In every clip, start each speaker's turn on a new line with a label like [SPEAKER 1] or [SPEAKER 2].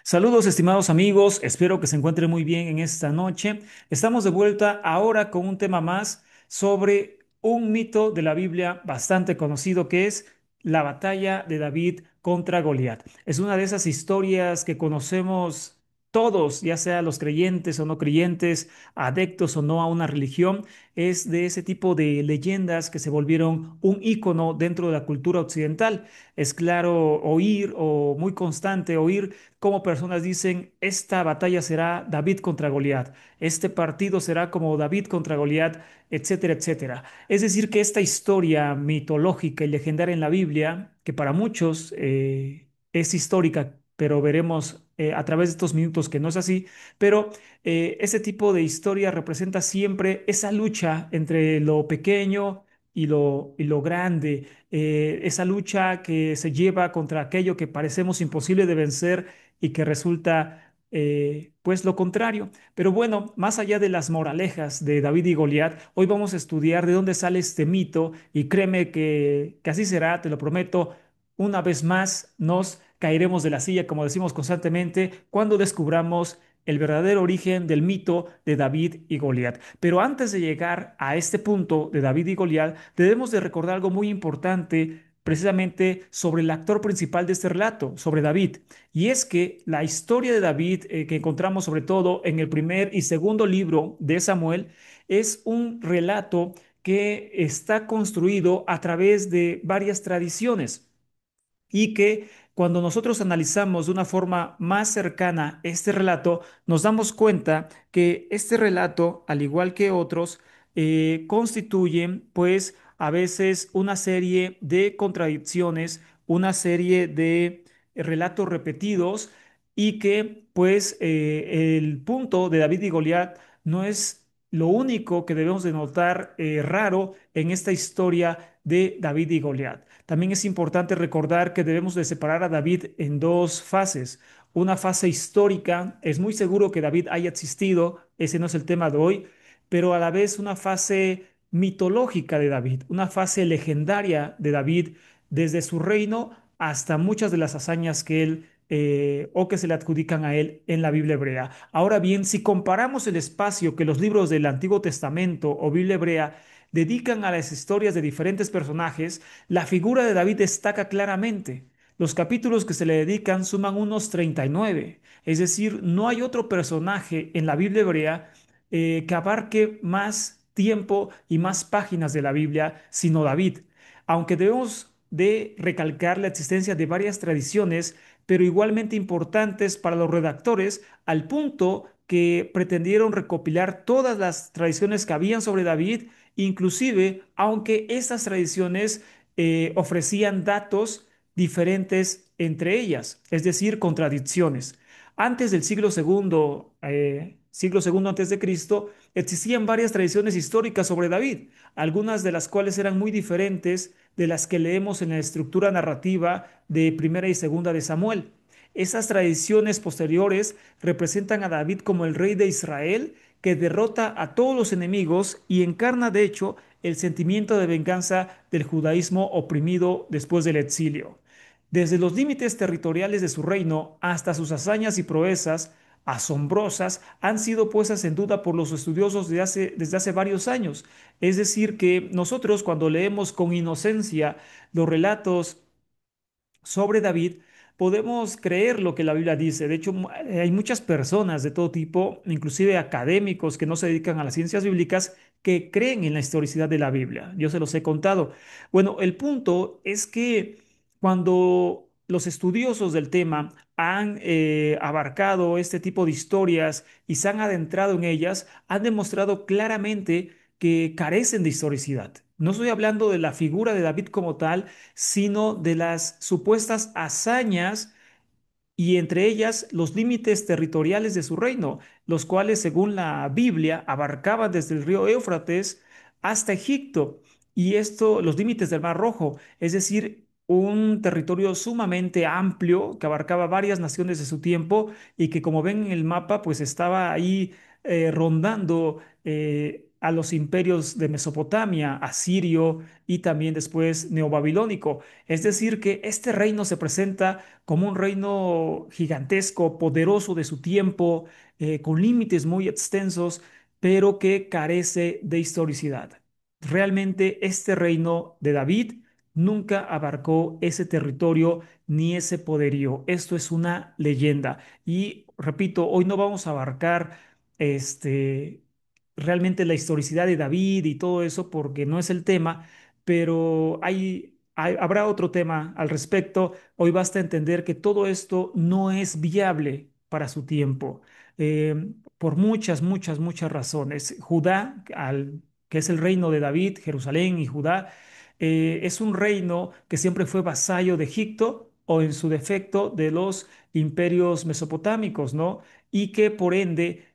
[SPEAKER 1] Saludos, estimados amigos, espero que se encuentren muy bien en esta noche. Estamos de vuelta ahora con un tema más sobre un mito de la Biblia bastante conocido que es la batalla de David contra Goliat. Es una de esas historias que conocemos todos, ya sea los creyentes o no creyentes, adeptos o no a una religión. Es de ese tipo de leyendas que se volvieron un ícono dentro de la cultura occidental. Es claro oír o muy constante oír cómo personas dicen, esta batalla será David contra Goliat, este partido será como David contra Goliat, etcétera, etcétera. Es decir, que esta historia mitológica y legendaria en la Biblia, que para muchos es histórica, pero veremos a través de estos minutos que no es así, pero ese tipo de historia representa siempre esa lucha entre lo pequeño y lo grande, esa lucha que se lleva contra aquello que parecemos imposible de vencer y que resulta pues lo contrario. Pero bueno, más allá de las moralejas de David y Goliat, hoy vamos a estudiar de dónde sale este mito y créeme que así será, te lo prometo. Una vez más nos caeremos de la silla, como decimos constantemente, cuando descubramos el verdadero origen del mito de David y Goliat. Pero antes de llegar a este punto de David y Goliat, debemos de recordar algo muy importante precisamente sobre el actor principal de este relato, sobre David. Y es que la historia de David, que encontramos sobre todo en el primer y segundo libro de Samuel, es un relato que está construido a través de varias tradiciones y que cuando nosotros analizamos de una forma más cercana este relato, nos damos cuenta que este relato, al igual que otros, constituyen pues a veces una serie de contradicciones, una serie de relatos repetidos y que pues el punto de David y Goliat no es lo único que debemos de notar raro en esta historia de David y Goliat. También es importante recordar que debemos de separar a David en dos fases. Una fase histórica, es muy seguro que David haya existido, ese no es el tema de hoy, pero a la vez una fase mitológica de David, una fase legendaria de David desde su reino hasta muchas de las hazañas que él o que se le adjudican a él en la Biblia hebrea. Ahora bien, si comparamos el espacio que los libros del Antiguo Testamento o Biblia hebrea dedican a las historias de diferentes personajes, la figura de David destaca claramente. Los capítulos que se le dedican suman unos 39, es decir, no hay otro personaje en la Biblia hebrea que abarque más tiempo y más páginas de la Biblia sino David, aunque debemos de recalcar la existencia de varias tradiciones, pero igualmente importantes para los redactores, al punto que pretendieron recopilar todas las tradiciones que habían sobre David. Inclusive, aunque estas tradiciones ofrecían datos diferentes entre ellas, es decir, contradicciones. Antes del siglo segundo antes de Cristo, existían varias tradiciones históricas sobre David, algunas de las cuales eran muy diferentes de las que leemos en la estructura narrativa de Primera y Segunda de Samuel. Esas tradiciones posteriores representan a David como el rey de Israel que derrota a todos los enemigos y encarna de hecho el sentimiento de venganza del judaísmo oprimido después del exilio. Desde los límites territoriales de su reino hasta sus hazañas y proezas asombrosas han sido puestas en duda por los estudiosos desde hace varios años. Es decir, que nosotros cuando leemos con inocencia los relatos sobre David, podemos creer lo que la Biblia dice. De hecho, hay muchas personas de todo tipo, inclusive académicos que no se dedican a las ciencias bíblicas, que creen en la historicidad de la Biblia. Yo se los he contado. Bueno, el punto es que cuando los estudiosos del tema han abarcado este tipo de historias y se han adentrado en ellas, han demostrado claramente que carecen de historicidad. No estoy hablando de la figura de David como tal, sino de las supuestas hazañas y entre ellas los límites territoriales de su reino, los cuales, según la Biblia, abarcaban desde el río Éufrates hasta Egipto, y esto, los límites del Mar Rojo, es decir, un territorio sumamente amplio que abarcaba varias naciones de su tiempo y que, como ven en el mapa, pues estaba ahí rondando a los imperios de Mesopotamia, asirio y también después neobabilónico. Es decir, que este reino se presenta como un reino gigantesco, poderoso de su tiempo, con límites muy extensos, pero que carece de historicidad. Realmente este reino de David nunca abarcó ese territorio ni ese poderío. Esto es una leyenda. Y repito, hoy no vamos a abarcar este, realmente la historicidad de David y todo eso porque no es el tema, pero habrá otro tema al respecto. Hoy basta entender que todo esto no es viable para su tiempo, por muchas razones. Judá, que es el reino de David, Jerusalén y Judá, es un reino que siempre fue vasallo de Egipto o en su defecto de los imperios mesopotámicos, ¿no? Y que por ende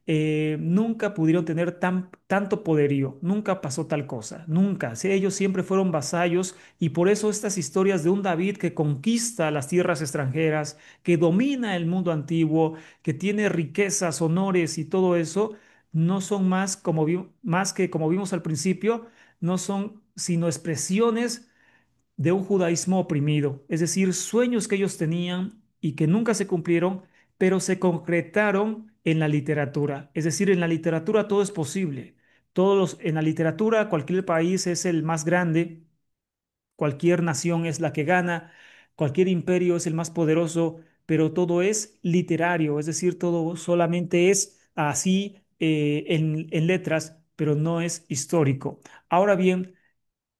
[SPEAKER 1] nunca pudieron tener tanto poderío, nunca pasó tal cosa, nunca. Sí, ellos siempre fueron vasallos y por eso estas historias de un David que conquista las tierras extranjeras, que domina el mundo antiguo, que tiene riquezas, honores y todo eso, no son más, más que como vimos al principio, no son sino expresiones de un judaísmo oprimido, es decir, sueños que ellos tenían y que nunca se cumplieron, pero se concretaron en la literatura. Es decir, en la literatura todo es posible. En la literatura cualquier país es el más grande, cualquier nación es la que gana, cualquier imperio es el más poderoso, pero todo es literario, es decir, todo solamente es así en letras, pero no es histórico. Ahora bien,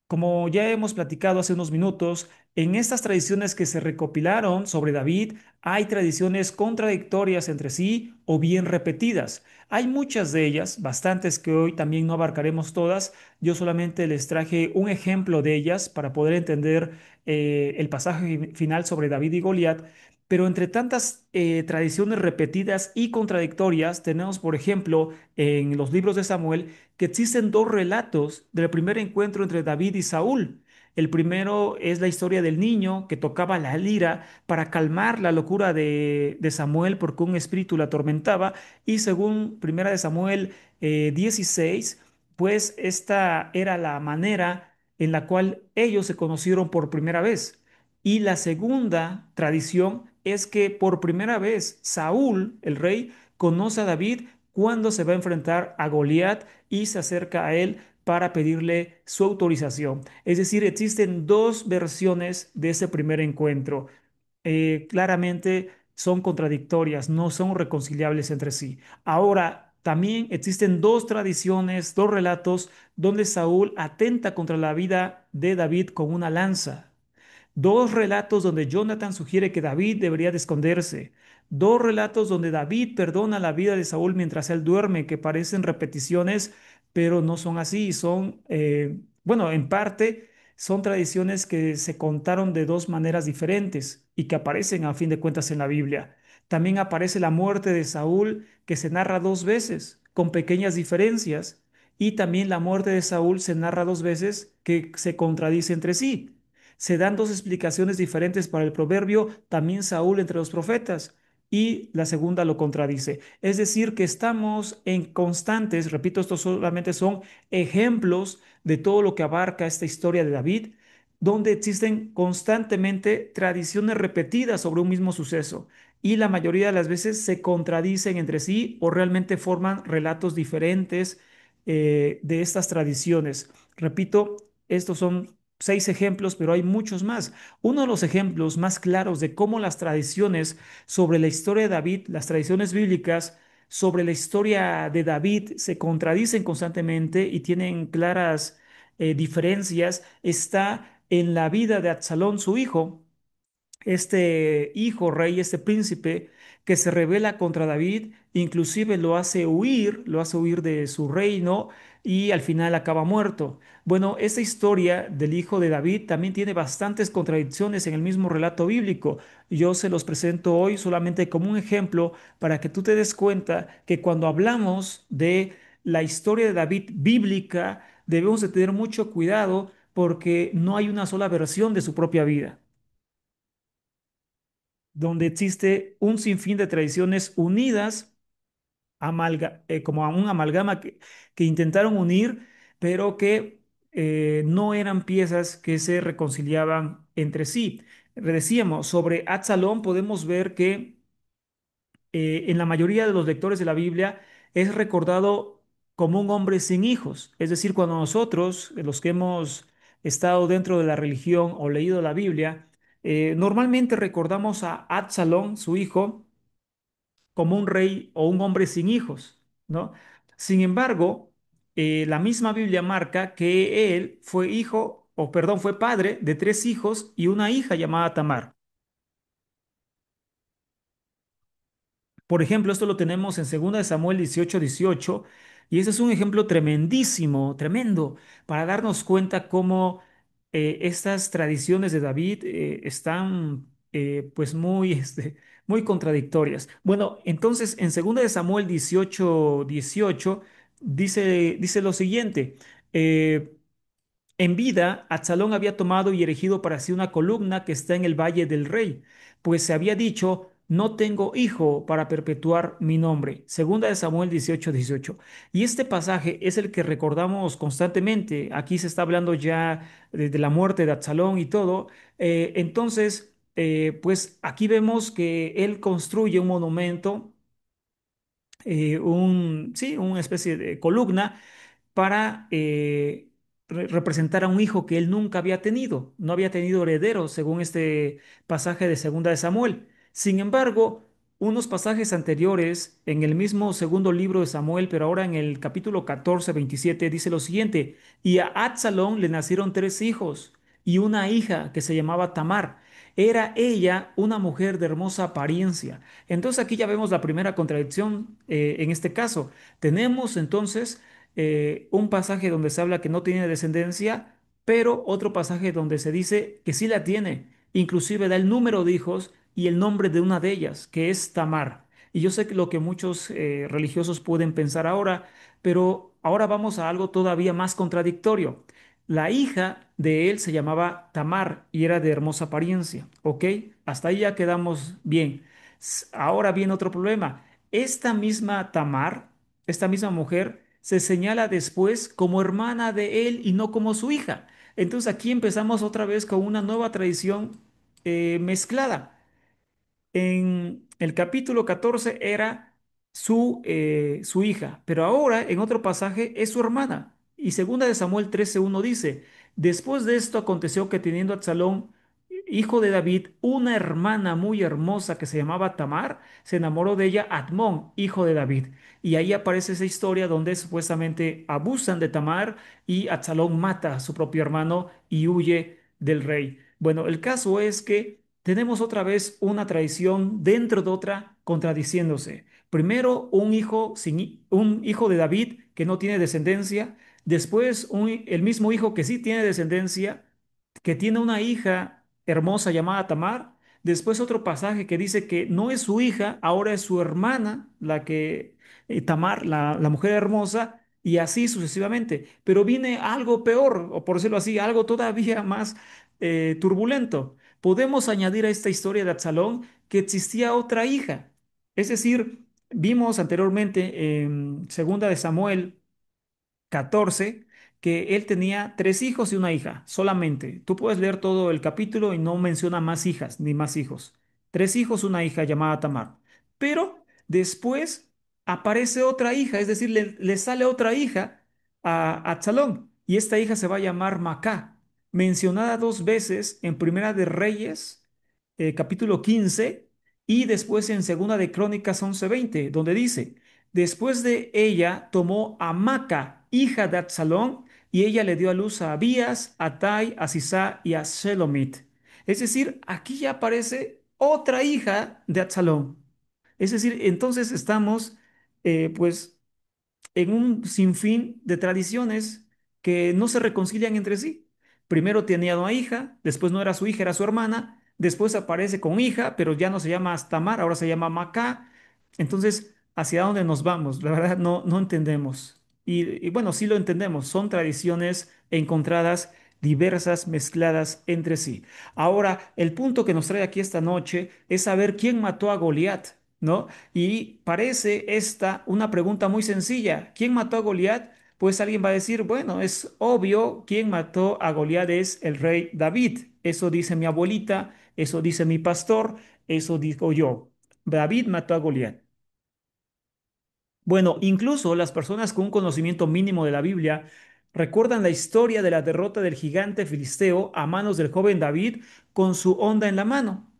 [SPEAKER 1] como ya hemos platicado hace unos minutos, en estas tradiciones que se recopilaron sobre David, hay tradiciones contradictorias entre sí o bien repetidas. Hay muchas de ellas, bastantes que hoy también no abarcaremos todas. Yo solamente les traje un ejemplo de ellas para poder entender el pasaje final sobre David y Goliat. Pero entre tantas tradiciones repetidas y contradictorias, tenemos, por ejemplo, en los libros de Samuel, que existen dos relatos del primer encuentro entre David y Saúl. El primero es la historia del niño que tocaba la lira para calmar la locura de Samuel porque un espíritu la atormentaba. Y según Primera de Samuel 16, pues esta era la manera en la cual ellos se conocieron por primera vez. Y la segunda tradición es que por primera vez Saúl, el rey, conoce a David cuando se va a enfrentar a Goliat y se acerca a él para pedirle su autorización. Es decir, existen dos versiones de ese primer encuentro. Claramente son contradictorias, no son reconciliables entre sí. Ahora, también existen dos tradiciones, dos relatos donde Saúl atenta contra la vida de David con una lanza. Dos relatos donde Jonathan sugiere que David debería de esconderse. Dos relatos donde David perdona la vida de Saúl mientras él duerme, que parecen repeticiones, pero no son así. Son, bueno, en parte son tradiciones que se contaron de dos maneras diferentes y que aparecen a fin de cuentas en la Biblia. También aparece la muerte de Saúl, que se narra dos veces, con pequeñas diferencias. Y también la muerte de Saúl se narra dos veces que se contradice entre sí. Se dan dos explicaciones diferentes para el proverbio, también Saúl entre los profetas, y la segunda lo contradice. Es decir, que estamos en constantes, repito, estos solamente son ejemplos de todo lo que abarca esta historia de David, donde existen constantemente tradiciones repetidas sobre un mismo suceso. Y la mayoría de las veces se contradicen entre sí o realmente forman relatos diferentes de estas tradiciones. Repito, estos son seis ejemplos, pero hay muchos más. Uno de los ejemplos más claros de cómo las tradiciones sobre la historia de David, las tradiciones bíblicas sobre la historia de David se contradicen constantemente y tienen claras diferencias, está en la vida de Absalón, su hijo, este hijo rey, este príncipe que se rebela contra David, inclusive lo hace huir de su reino y al final acaba muerto. Bueno, esta historia del hijo de David también tiene bastantes contradicciones en el mismo relato bíblico. Yo se los presento hoy solamente como un ejemplo para que tú te des cuenta que cuando hablamos de la historia de David bíblica, debemos de tener mucho cuidado porque no hay una sola versión de su propia vida donde existe un sinfín de tradiciones unidas como a un amalgama que intentaron unir, pero que no eran piezas que se reconciliaban entre sí. Decíamos, sobre Absalón podemos ver que en la mayoría de los lectores de la Biblia es recordado como un hombre sin hijos. Es decir, cuando nosotros, los que hemos estado dentro de la religión o leído la Biblia, normalmente recordamos a Absalón, su hijo, como un rey o un hombre sin hijos, ¿no? Sin embargo, la misma Biblia marca que él fue hijo, o perdón, fue padre de tres hijos y una hija llamada Tamar. Por ejemplo, esto lo tenemos en 2 de Samuel 18:18, y ese es un ejemplo tremendísimo, tremendo, para darnos cuenta cómo estas tradiciones de David están pues muy, muy contradictorias. Bueno, entonces en 2 de Samuel 18:18 dice lo siguiente. eh, en vida, Absalón había tomado y erigido para sí una columna que está en el Valle del Rey, pues se había dicho, no tengo hijo para perpetuar mi nombre. Segunda de Samuel 18:18. Y este pasaje es el que recordamos constantemente. Aquí se está hablando ya de la muerte de Absalón y todo. Entonces, pues aquí vemos que él construye un monumento, sí, una especie de columna para representar a un hijo que él nunca había tenido, no había tenido heredero, según este pasaje de Segunda de Samuel. Sin embargo, unos pasajes anteriores, en el mismo segundo libro de Samuel, pero ahora en el capítulo 14:27, dice lo siguiente: y a Absalón le nacieron tres hijos y una hija que se llamaba Tamar. Era ella una mujer de hermosa apariencia. Entonces aquí ya vemos la primera contradicción en este caso. Tenemos entonces un pasaje donde se habla que no tiene descendencia, pero otro pasaje donde se dice que sí la tiene. Inclusive da el número de hijos y el nombre de una de ellas, que es Tamar. Y yo sé que lo que muchos religiosos pueden pensar ahora, pero ahora vamos a algo todavía más contradictorio. La hija de él se llamaba Tamar y era de hermosa apariencia, ¿ok? Hasta ahí ya quedamos bien. Ahora viene otro problema. Esta misma Tamar, esta misma mujer, se señala después como hermana de él y no como su hija. Entonces aquí empezamos otra vez con una nueva tradición mezclada. En el capítulo 14 era su hija, pero ahora en otro pasaje es su hermana. Y segunda de Samuel 13:1 dice, después de esto aconteció que teniendo Absalón, hijo de David, una hermana muy hermosa que se llamaba Tamar, se enamoró de ella Admón, hijo de David. Y ahí aparece esa historia donde supuestamente abusan de Tamar y Absalón mata a su propio hermano y huye del rey. Bueno, el caso es que tenemos otra vez una tradición dentro de otra contradiciéndose. Primero, un hijo de David que no tiene descendencia, después el mismo hijo que sí tiene descendencia, que tiene una hija hermosa llamada Tamar, después otro pasaje que dice que no es su hija, ahora es su hermana, Tamar, la mujer hermosa, y así sucesivamente. Pero viene algo peor, o por decirlo así, algo todavía más turbulento. Podemos añadir a esta historia de Absalón que existía otra hija. Es decir, vimos anteriormente en Segunda de Samuel 14 que él tenía tres hijos y una hija solamente. Tú puedes leer todo el capítulo y no menciona más hijas ni más hijos. Tres hijos, una hija llamada Tamar. Pero después aparece otra hija, es decir, le sale otra hija a Absalón y esta hija se va a llamar Macá, mencionada dos veces en Primera de Reyes, capítulo 15, y después en Segunda de Crónicas 11:20, donde dice: después de ella tomó a Maca, hija de Absalón, y ella le dio a luz a Abías, a Tai, a Sisá y a Shelomit. Es decir, aquí ya aparece otra hija de Absalón. Es decir, entonces estamos, pues, en un sinfín de tradiciones que no se reconcilian entre sí. Primero tenía una hija, después no era su hija, era su hermana, después aparece con hija, pero ya no se llama Tamar, ahora se llama Macá. Entonces, ¿hacia dónde nos vamos? La verdad no entendemos. Y bueno, sí lo entendemos, son tradiciones encontradas, diversas, mezcladas entre sí. Ahora, el punto que nos trae aquí esta noche es saber quién mató a Goliat. ¿no? Y parece esta una pregunta muy sencilla. ¿Quién mató a Goliat? Pues alguien va a decir, bueno, es obvio, quién mató a Goliat es el rey David. Eso dice mi abuelita, eso dice mi pastor, eso digo yo. David mató a Goliat. Bueno, incluso las personas con un conocimiento mínimo de la Biblia recuerdan la historia de la derrota del gigante filisteo a manos del joven David con su honda en la mano.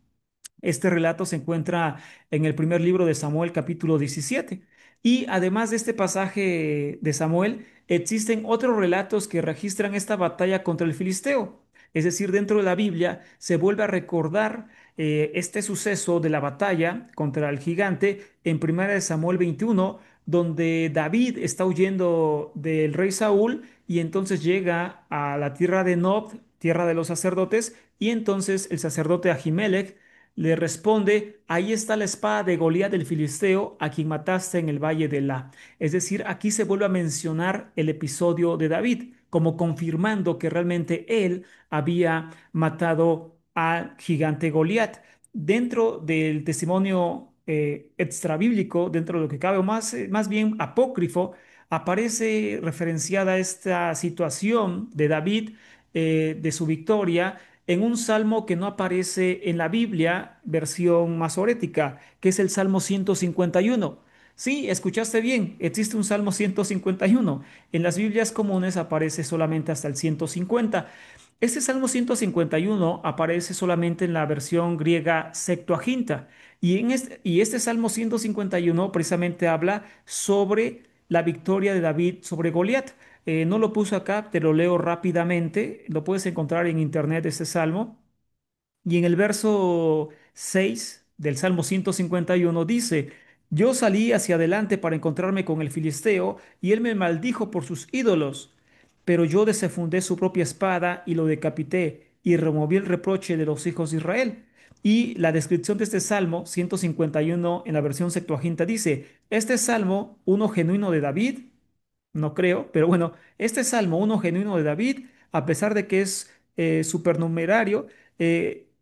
[SPEAKER 1] Este relato se encuentra en el primer libro de Samuel, capítulo 17. Y además de este pasaje de Samuel, existen otros relatos que registran esta batalla contra el filisteo. Es decir, dentro de la Biblia se vuelve a recordar este suceso de la batalla contra el gigante en primera de Samuel 21, donde David está huyendo del rey Saúl y entonces llega a la tierra de Nob, tierra de los sacerdotes, y entonces el sacerdote Ahimelech le responde, ahí está la espada de Goliat del Filisteo, a quien mataste en el valle de La. Es decir, aquí se vuelve a mencionar el episodio de David, como confirmando que realmente él había matado al gigante Goliat. Dentro del testimonio extrabíblico, dentro de lo que cabe, o más bien apócrifo, aparece referenciada esta situación de David, de su victoria en un salmo que no aparece en la Biblia, versión masorética, que es el Salmo 151. Sí, escuchaste bien, existe un Salmo 151. En las Biblias comunes aparece solamente hasta el 150. Este Salmo 151 aparece solamente en la versión griega Septuaginta. Y este Salmo 151 precisamente habla sobre la victoria de David sobre Goliat. No lo puse acá, te lo leo rápidamente. Lo puedes encontrar en internet, este salmo. Y en el verso 6 del Salmo 151 dice, yo salí hacia adelante para encontrarme con el filisteo y él me maldijo por sus ídolos, pero yo desenfundé su propia espada y lo decapité y removí el reproche de los hijos de Israel. Y la descripción de este Salmo 151 en la versión Septuaginta dice, este Salmo, uno genuino de David, no creo, pero bueno, este Salmo, uno genuino de David, a pesar de que es supernumerario,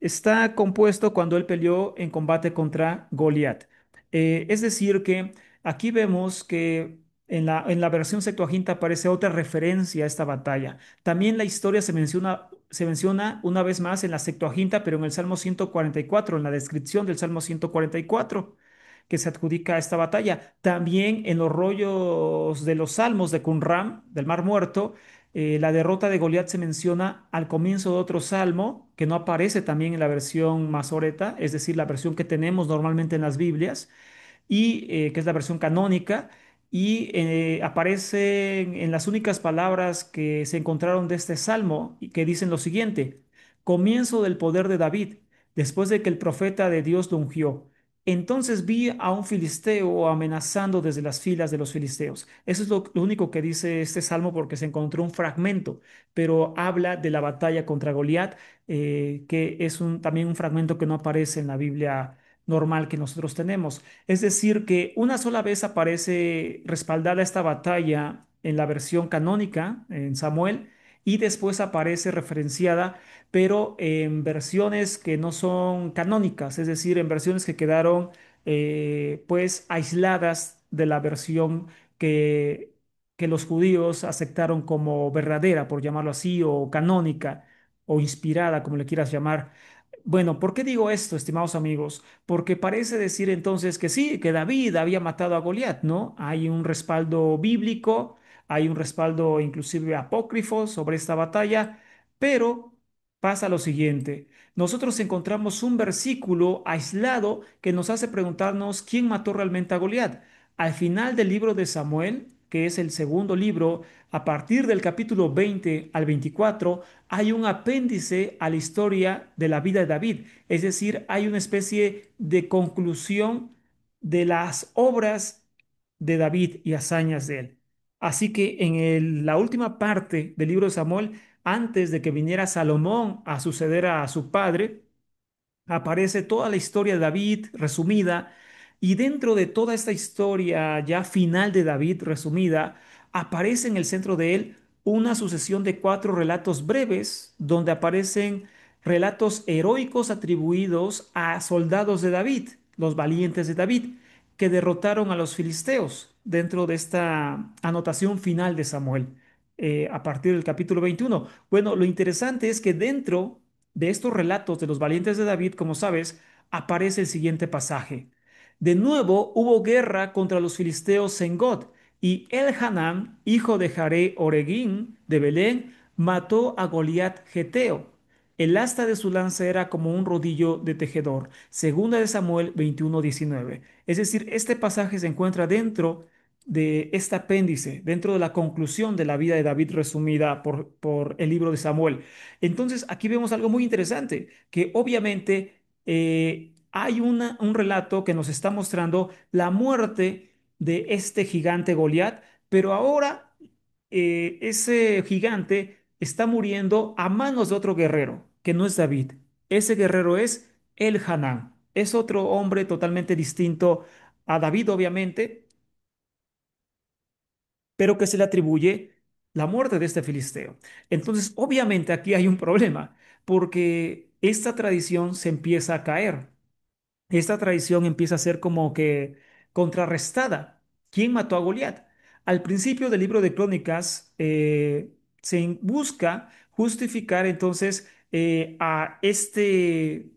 [SPEAKER 1] está compuesto cuando él peleó en combate contra Goliat. Es decir, que aquí vemos que en la versión Septuaginta aparece otra referencia a esta batalla. También la historia se menciona una vez más en la Septuaginta, pero en el Salmo 144, en la descripción del Salmo 144 que se adjudica a esta batalla. También en los rollos de los Salmos de Qumran, del Mar Muerto, la derrota de Goliat se menciona al comienzo de otro salmo que no aparece también en la versión masoreta, es decir, la versión que tenemos normalmente en las Biblias y que es la versión canónica, y aparece en las únicas palabras que se encontraron de este salmo y que dicen lo siguiente: comienzo del poder de David, después de que el profeta de Dios lo ungió. Entonces vi a un filisteo amenazando desde las filas de los filisteos. Eso es lo único que dice este salmo porque se encontró un fragmento, pero habla de la batalla contra Goliat, que es también un fragmento que no aparece en la Biblia normal que nosotros tenemos. Es decir, que una sola vez aparece respaldada esta batalla en la versión canónica, en Samuel, y después aparece referenciada, pero en versiones que no son canónicas, es decir, en versiones que quedaron pues aisladas de la versión que, que los judíos aceptaron como verdadera, por llamarlo así, o canónica, o inspirada, como le quieras llamar. Bueno, ¿por qué digo esto, estimados amigos? Porque parece decir entonces que sí, que David había matado a Goliat, ¿no? Hay un respaldo bíblico, hay un respaldo inclusive apócrifo sobre esta batalla, pero pasa lo siguiente. Nosotros encontramos un versículo aislado que nos hace preguntarnos quién mató realmente a Goliat. Al final del libro de Samuel, que es el segundo libro, a partir del capítulo 20 al 24, hay un apéndice a la historia de la vida de David. Es decir, hay una especie de conclusión de las obras de David y hazañas de él. Así que en la última parte del libro de Samuel, antes de que viniera Salomón a suceder a su padre, aparece toda la historia de David resumida, y dentro de toda esta historia ya final de David resumida, aparece en el centro de él una sucesión de cuatro relatos breves donde aparecen relatos heroicos atribuidos a soldados de David. los valientes de David, que derrotaron a los filisteos dentro de esta anotación final de Samuel, a partir del capítulo 21. Bueno, lo interesante es que dentro de estos relatos de los valientes de David, como sabes, aparece el siguiente pasaje. De nuevo hubo guerra contra los filisteos en God, y Elhanán, hijo de Jaré Oregín de Belén, mató a Goliat Geteo. El asta de su lanza era como un rodillo de tejedor. Segunda de Samuel 21:19. Es decir, este pasaje se encuentra dentro de este apéndice, dentro de la conclusión de la vida de David resumida por el libro de Samuel. Entonces, aquí vemos algo muy interesante, que obviamente hay un relato que nos está mostrando la muerte de este gigante Goliat, pero ahora ese gigante está muriendo a manos de otro guerrero, que no es David. Ese guerrero es El Hanán. Es otro hombre totalmente distinto a David, obviamente, pero que se le atribuye la muerte de este filisteo. Entonces, obviamente aquí hay un problema, porque esta tradición se empieza a caer. Esta tradición empieza a ser como que contrarrestada. ¿Quién mató a Goliat? Al principio del libro de Crónicas busca justificar entonces a este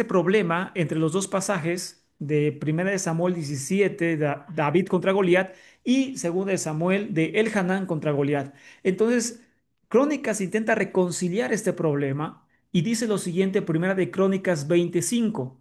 [SPEAKER 1] problema entre los dos pasajes de Primera de Samuel 17, David contra Goliat, y Segunda de Samuel de Elhanán contra Goliat. Entonces, Crónicas intenta reconciliar este problema y dice lo siguiente, Primera de Crónicas 25.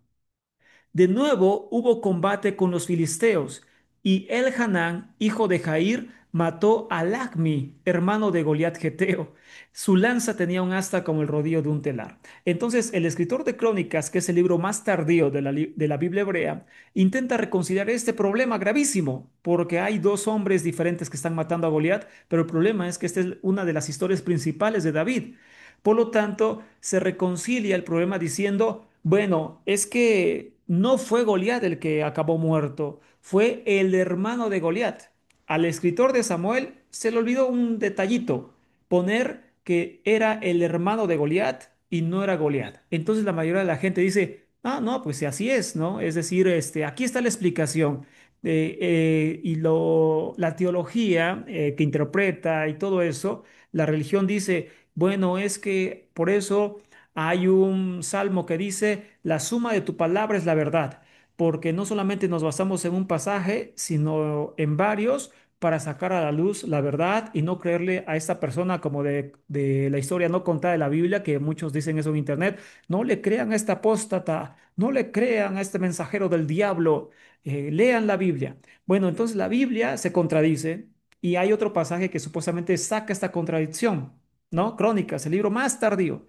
[SPEAKER 1] De nuevo hubo combate con los filisteos, y Elhanán, hijo de Jair, mató a Lacmi, hermano de Goliat Geteo. Su lanza tenía un asta como el rodillo de un telar. Entonces, el escritor de Crónicas, que es el libro más tardío de la Biblia hebrea, intenta reconciliar este problema gravísimo, porque hay dos hombres diferentes que están matando a Goliat, pero el problema es que esta es una de las historias principales de David. Por lo tanto, se reconcilia el problema diciendo, bueno, es que no fue Goliat el que acabó muerto, fue el hermano de Goliat. Al escritor de Samuel se le olvidó un detallito, poner que era el hermano de Goliat y no era Goliat. Entonces la mayoría de la gente dice, ah, no, pues si así es, ¿no? Es decir, aquí está la explicación. La teología que interpreta y todo eso, la religión dice, bueno, es que por eso hay un salmo que dice, la suma de tu palabra es la verdad, porque no solamente nos basamos en un pasaje, sino en varios para sacar a la luz la verdad y no creerle a esta persona como de la historia no contada de la Biblia, que muchos dicen eso en internet, no le crean a este apóstata, no le crean a este mensajero del diablo, lean la Biblia. Bueno, entonces la Biblia se contradice y hay otro pasaje que supuestamente saca esta contradicción, ¿no? Crónicas, el libro más tardío.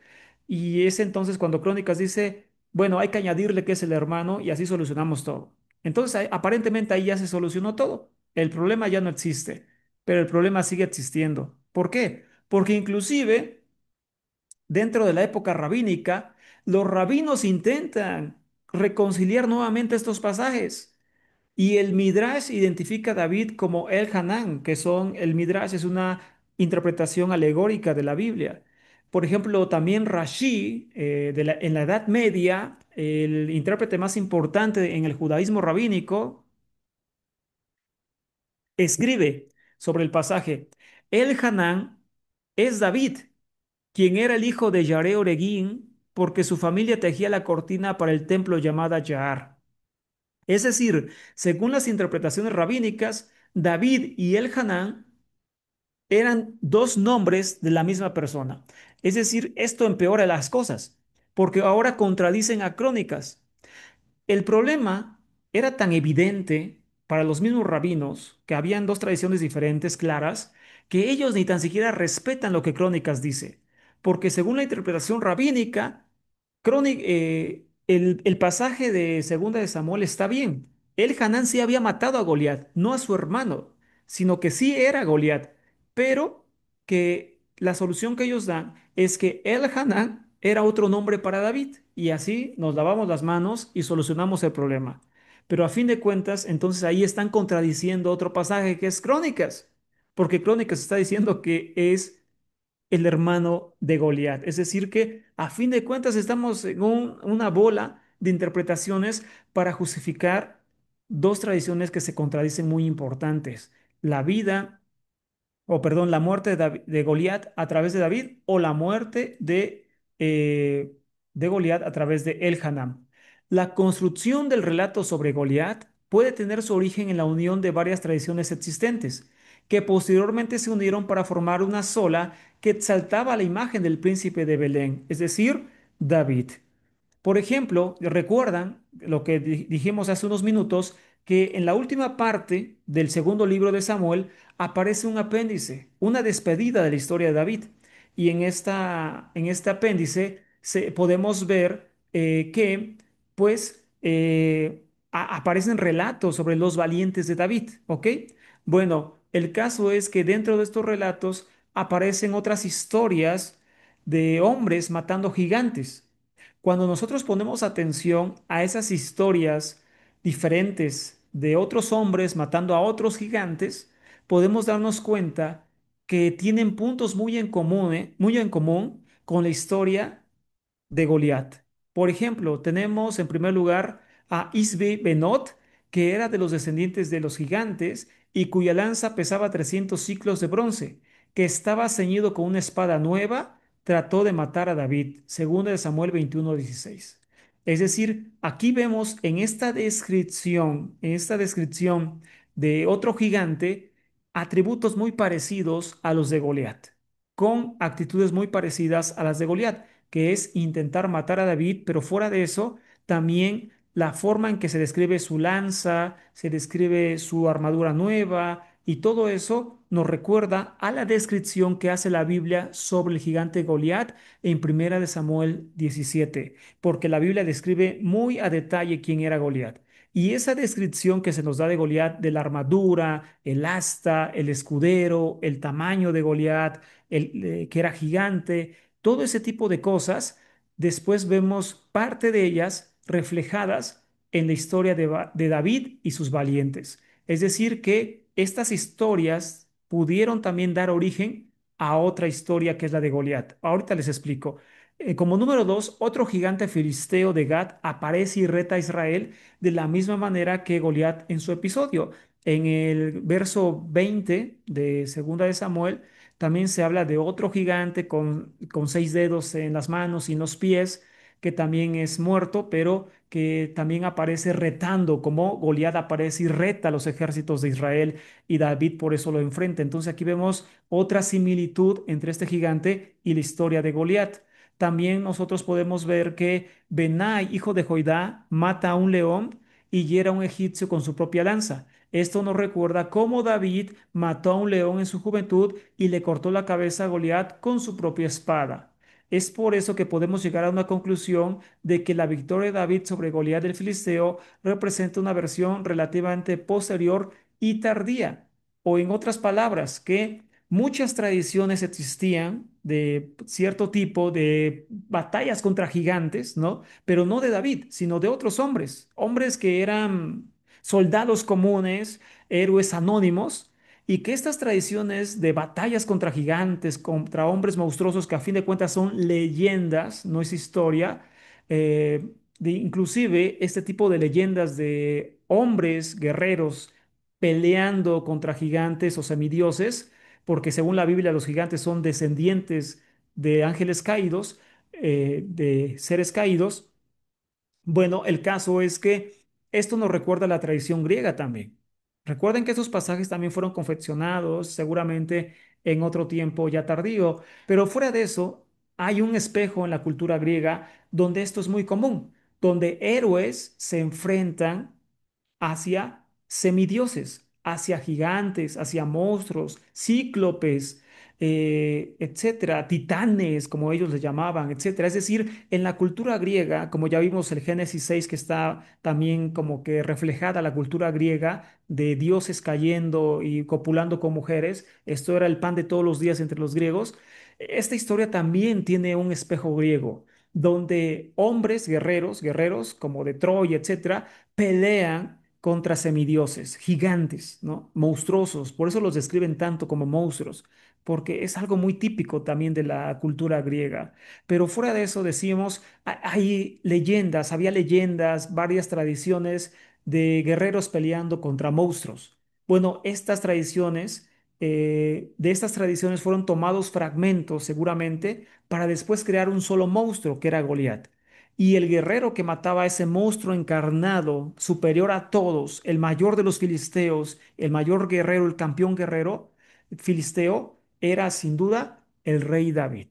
[SPEAKER 1] Y es entonces cuando Crónicas dice, bueno, hay que añadirle que es el hermano y así solucionamos todo. Entonces, aparentemente ahí ya se solucionó todo. El problema ya no existe, pero el problema sigue existiendo. ¿Por qué? Porque inclusive dentro de la época rabínica, los rabinos intentan reconciliar nuevamente estos pasajes. Y el Midrash identifica a David como El Hanán, el Midrash es una interpretación alegórica de la Biblia. Por ejemplo, también Rashi, en la Edad Media, el intérprete más importante en el judaísmo rabínico, escribe sobre el pasaje, El Hanán es David, quien era el hijo de Yareh Oregín, porque su familia tejía la cortina para el templo llamada Yahar. Es decir, según las interpretaciones rabínicas, David y Elhanán eran dos nombres de la misma persona. Es decir, esto empeora las cosas, porque ahora contradicen a Crónicas. El problema era tan evidente para los mismos rabinos, que habían dos tradiciones diferentes, claras, que ellos ni tan siquiera respetan lo que Crónicas dice, porque según la interpretación rabínica, el pasaje de Segunda de Samuel está bien. El Hanán sí había matado a Goliat, no a su hermano, sino que sí era Goliat, pero que la solución que ellos dan es que el Hanán era otro nombre para David y así nos lavamos las manos y solucionamos el problema. Pero a fin de cuentas, entonces ahí están contradiciendo otro pasaje que es Crónicas, porque Crónicas está diciendo que es el hermano de Goliat. Es decir, que a fin de cuentas estamos en una bola de interpretaciones para justificar dos tradiciones que se contradicen muy importantes: la vida, o perdón, la muerte de Goliat a través de David, o la muerte eh, de Goliat a través de Elhanan. La construcción del relato sobre Goliat puede tener su origen en la unión de varias tradiciones existentes, que posteriormente se unieron para formar una sola que exaltaba la imagen del príncipe de Belén, es decir, David. Por ejemplo, recuerdan lo que dijimos hace unos minutos, que en la última parte del segundo libro de Samuel aparece un apéndice, una despedida de la historia de David. Y en este apéndice podemos ver que, pues, aparecen relatos sobre los valientes de David, ¿ok? Bueno, el caso es que dentro de estos relatos aparecen otras historias de hombres matando gigantes. Cuando nosotros ponemos atención a esas historias diferentes de otros hombres matando a otros gigantes, podemos darnos cuenta que tienen puntos muy en común con la historia de Goliat. Por ejemplo, tenemos en primer lugar a Isbi Benot, que era de los descendientes de los gigantes y cuya lanza pesaba 300 ciclos de bronce, que estaba ceñido con una espada nueva, trató de matar a David, según de Samuel 21:16. Es decir, aquí vemos en esta descripción de otro gigante, atributos muy parecidos a los de Goliat, con actitudes muy parecidas a las de Goliat, que es intentar matar a David, pero fuera de eso, también la forma en que se describe su lanza, se describe su armadura nueva y todo eso nos recuerda a la descripción que hace la Biblia sobre el gigante Goliat en Primera de Samuel 17, porque la Biblia describe muy a detalle quién era Goliat. Y esa descripción que se nos da de Goliat, de la armadura, el asta, el escudero, el tamaño de Goliat, que era gigante, todo ese tipo de cosas, después vemos parte de ellas reflejadas en la historia de David y sus valientes. Es decir, que estas historias pudieron también dar origen a otra historia que es la de Goliat. Ahorita les explico. Como número dos, otro gigante filisteo de Gad aparece y reta a Israel de la misma manera que Goliat en su episodio. En el verso 20 de Segunda de Samuel también se habla de otro gigante con 6 dedos en las manos y en los pies, que también es muerto, pero que también aparece retando, como Goliat aparece y reta a los ejércitos de Israel y David por eso lo enfrenta. Entonces aquí vemos otra similitud entre este gigante y la historia de Goliat. También nosotros podemos ver que Benai, hijo de Joidá, mata a un león y hiera a un egipcio con su propia lanza. Esto nos recuerda cómo David mató a un león en su juventud y le cortó la cabeza a Goliat con su propia espada. Es por eso que podemos llegar a una conclusión de que la victoria de David sobre Goliat del Filisteo representa una versión relativamente posterior y tardía. O en otras palabras, que muchas tradiciones existían de cierto tipo de batallas contra gigantes, ¿no? Pero no de David, sino de otros hombres, hombres que eran soldados comunes, héroes anónimos, y que estas tradiciones de batallas contra gigantes, contra hombres monstruosos, que a fin de cuentas son leyendas, no es historia, inclusive este tipo de leyendas de hombres guerreros peleando contra gigantes o semidioses, porque según la Biblia los gigantes son descendientes de ángeles caídos, de seres caídos. Bueno, el caso es que esto nos recuerda a la tradición griega también. Recuerden que esos pasajes también fueron confeccionados seguramente en otro tiempo ya tardío, pero fuera de eso, hay un espejo en la cultura griega donde esto es muy común, donde héroes se enfrentan hacia semidioses, hacia gigantes, hacia monstruos, cíclopes, etcétera, titanes, como ellos les llamaban, etcétera. Es decir, en la cultura griega, como ya vimos el Génesis 6, que está también como que reflejada la cultura griega de dioses cayendo y copulando con mujeres, esto era el pan de todos los días entre los griegos. Esta historia también tiene un espejo griego, donde hombres guerreros como de Troya, etcétera, pelean contra semidioses, gigantes, ¿no? Monstruosos, por eso los describen tanto como monstruos. porque es algo muy típico también de la cultura griega. Pero fuera de eso decimos, hay leyendas, había leyendas, varias tradiciones de guerreros peleando contra monstruos. Bueno, de estas tradiciones fueron tomados fragmentos seguramente para después crear un solo monstruo que era Goliat. Y el guerrero que mataba a ese monstruo encarnado, superior a todos, el mayor de los filisteos, el mayor guerrero, el campeón guerrero filisteo, era sin duda el rey David.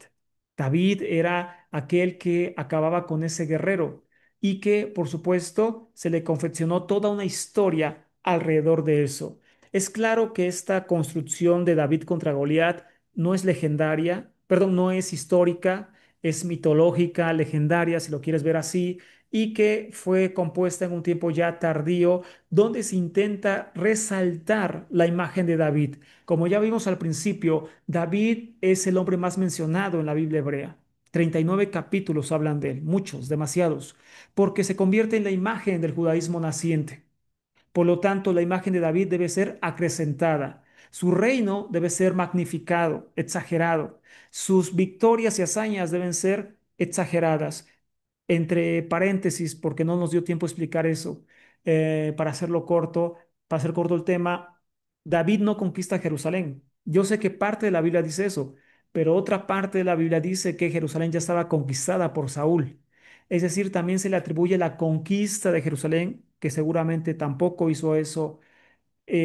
[SPEAKER 1] David era aquel que acababa con ese guerrero y que, por supuesto, se le confeccionó toda una historia alrededor de eso. Es claro que esta construcción de David contra Goliat no es legendaria, perdón, no es histórica, es mitológica, legendaria, si lo quieres ver así, y que fue compuesta en un tiempo ya tardío, donde se intenta resaltar la imagen de David. Como ya vimos al principio, David es el hombre más mencionado en la Biblia hebrea. 39 capítulos hablan de él, muchos, demasiados, porque se convierte en la imagen del judaísmo naciente. Por lo tanto, la imagen de David debe ser acrecentada. Su reino debe ser magnificado, exagerado. Sus victorias y hazañas deben ser exageradas. Entre paréntesis, porque no nos dio tiempo a explicar eso, para hacerlo corto, para hacer corto el tema, David no conquista Jerusalén. Yo sé que parte de la Biblia dice eso, pero otra parte de la Biblia dice que Jerusalén ya estaba conquistada por Saúl. Es decir, también se le atribuye la conquista de Jerusalén, que seguramente tampoco hizo eso,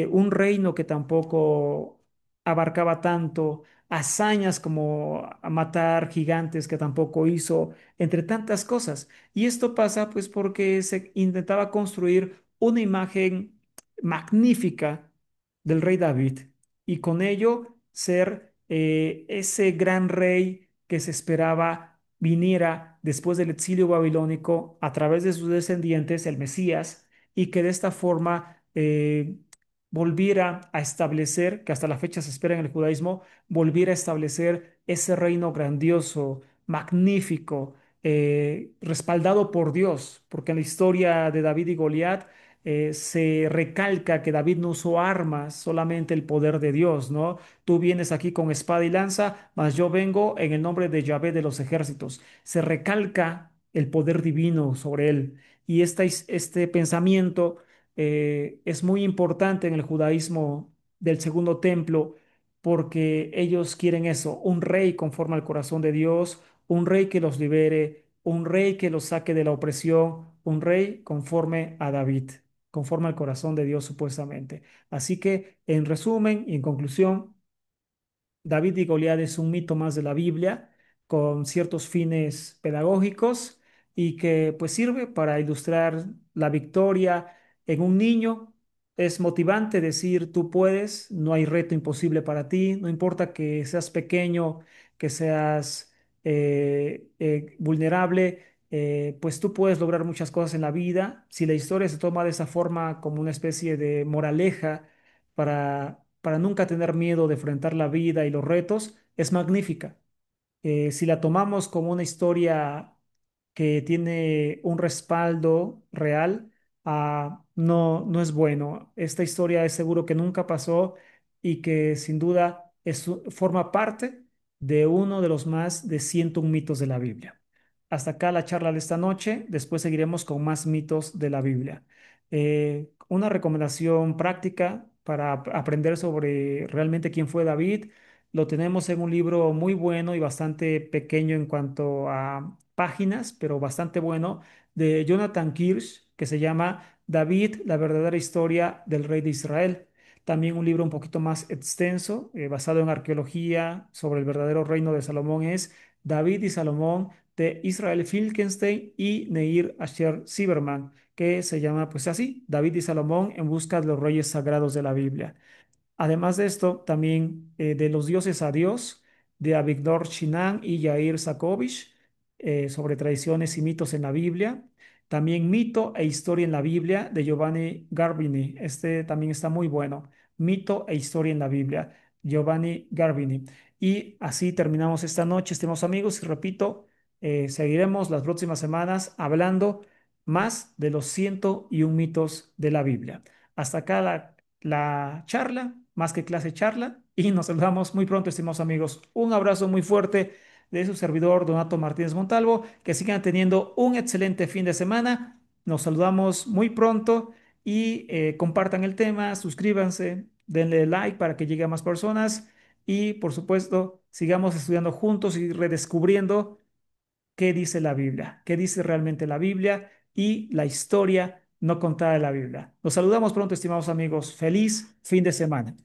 [SPEAKER 1] un reino que tampoco abarcaba tanto, hazañas como a matar gigantes que tampoco hizo, entre tantas cosas. Y esto pasa pues porque se intentaba construir una imagen magnífica del rey David y con ello ser ese gran rey que se esperaba viniera después del exilio babilónico a través de sus descendientes, el Mesías, y que de esta forma volviera a establecer, que hasta la fecha se espera en el judaísmo, volviera a establecer ese reino grandioso, magnífico, respaldado por Dios, porque en la historia de David y Goliat se recalca que David no usó armas, solamente el poder de Dios, ¿no? Tú vienes aquí con espada y lanza, mas yo vengo en el nombre de Yahvé de los ejércitos. Se recalca el poder divino sobre él. Y este pensamiento es muy importante en el judaísmo del segundo templo porque ellos quieren eso, un rey conforme al corazón de Dios, un rey que los libere, un rey que los saque de la opresión, un rey conforme a David, conforme al corazón de Dios supuestamente. Así que, en resumen y en conclusión, David y Goliat es un mito más de la Biblia con ciertos fines pedagógicos y que pues sirve para ilustrar la victoria en un niño. Es motivante decir tú puedes, no hay reto imposible para ti, no importa que seas pequeño, que seas vulnerable, pues tú puedes lograr muchas cosas en la vida. Si la historia se toma de esa forma como una especie de moraleja, para nunca tener miedo de enfrentar la vida y los retos, es magnífica. Si la tomamos como una historia que tiene un respaldo real, no, no es bueno. Esta historia es seguro que nunca pasó y que sin duda forma parte de uno de los más de 101 mitos de la Biblia. Hasta acá la charla de esta noche. Después seguiremos con más mitos de la Biblia. Una recomendación práctica para aprender sobre realmente quién fue David lo tenemos en un libro muy bueno y bastante pequeño en cuanto a páginas, pero bastante bueno, de Jonathan Kirsch, que se llama David, la verdadera historia del rey de Israel. También un libro un poquito más extenso, basado en arqueología sobre el verdadero reino de Salomón, es David y Salomón de Israel Finkelstein y Neir Asher Zimmerman, que se llama pues así, David y Salomón en busca de los reyes sagrados de la Biblia. Además de esto, también de Los dioses a Dios, de Avigdor Chinan y Yair Sakovich, sobre tradiciones y mitos en la Biblia. También Mito e Historia en la Biblia, de Giovanni Garbini. Este también está muy bueno. Mito e Historia en la Biblia, Giovanni Garbini. Y así terminamos esta noche, estimados amigos. Y repito, seguiremos las próximas semanas hablando más de los 101 mitos de la Biblia. Hasta acá la charla más que clase charla y nos saludamos muy pronto, estimados amigos. Un abrazo muy fuerte de su servidor Donato Martínez Montalvo. Que sigan teniendo un excelente fin de semana. Nos saludamos muy pronto y compartan el tema, suscríbanse, denle like para que llegue a más personas y por supuesto sigamos estudiando juntos y redescubriendo qué dice la Biblia, qué dice realmente la Biblia y la historia no contada de la Biblia. Nos saludamos pronto, estimados amigos. Feliz fin de semana.